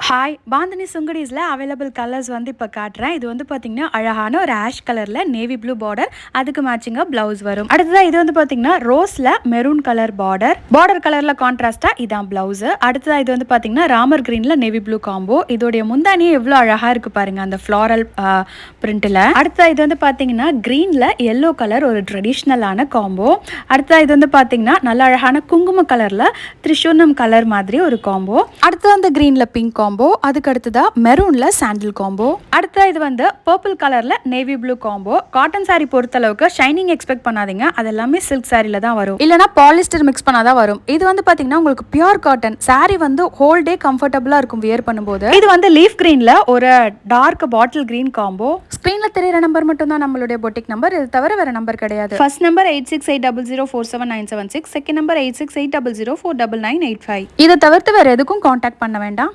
Hi bandhani சுங்கடிஸில் available colours வந்து இப்போ காட்டுறேன். இது வந்து பார்த்தீங்கன்னா அழகான ஒரு ஆஷ் கலரில் நேவி ப்ளூ பார்டர், அதுக்கு மேட்சிங்காக ப்ளவுஸ் வரும். அடுத்ததாக இது வந்து பார்த்தீங்கன்னா ரோஸில் மெரூன் கலர் பார்டர் கலரில் கான்ட்ராஸ்ட்டாக இதான் ப்ளவுஸு. அடுத்ததாக இது வந்து பார்த்தீங்கன்னா ராமர் க்ரீனில் நேவி ப்ளூ காம்போ. இதோடைய முந்தானியே எவ்வளோ அழகாக இருக்குது பாருங்கள் அந்த ஃப்ளாரல் பிரிண்ட்டில். அடுத்ததாக இது வந்து பார்த்தீங்கன்னா க்ரீனில் எல்லோ கலர் ஒரு ட்ரெடிஷ்னலான காம்போ. அடுத்ததாக இது வந்து பார்த்தீங்கன்னா நல்ல அழகான குங்கும கலரில் திரிசூர்ணம் கலர் மாதிரி ஒரு காம்போ. அடுத்தது அந்த க்ரீனில் பிங்க் காம்போ, அதுக்கு அடுத்ததா மெரூன்ல சாண்டில் காம்போ. அடுத்த இது வந்து பர்பிள் கலர்ல navy blue combo. Cotton sorry பொறுத்த அளவுக்கு ஷைனிங் எக்ஸ்பெக்ட் பண்ணாதீங்க, அது எல்லாமே சில்க் சாரில தான் வரும், இல்லனா பாலிஸ்டர் மிக்ஸ் பண்ணாதான் வரும். இது வந்து பாத்தீங்கன்னா உங்களுக்கு பியூர் காட்டன் சாரி வந்து ஹோல் டே கம்ஃபர்டபுளா இருக்கும் வியர் பண்ணும்போது. இது வந்து லீஃப் கிரீன்ல ஒரு டார்க் பாட்டில் கிரீன் காம்போ. ஸ்கிரீன்ல தெரியுற நம்பர் மட்டும் தான் நம்மளுடைய பொட்டிக் நம்பர், இது தவிர வேற நம்பர் கிடையாது. First number 8680047996, second number 8680049985. இதை தவிர்த்து வேற எதுக்கும் கான்டாக்ட் பண்ண வேண்டாம்.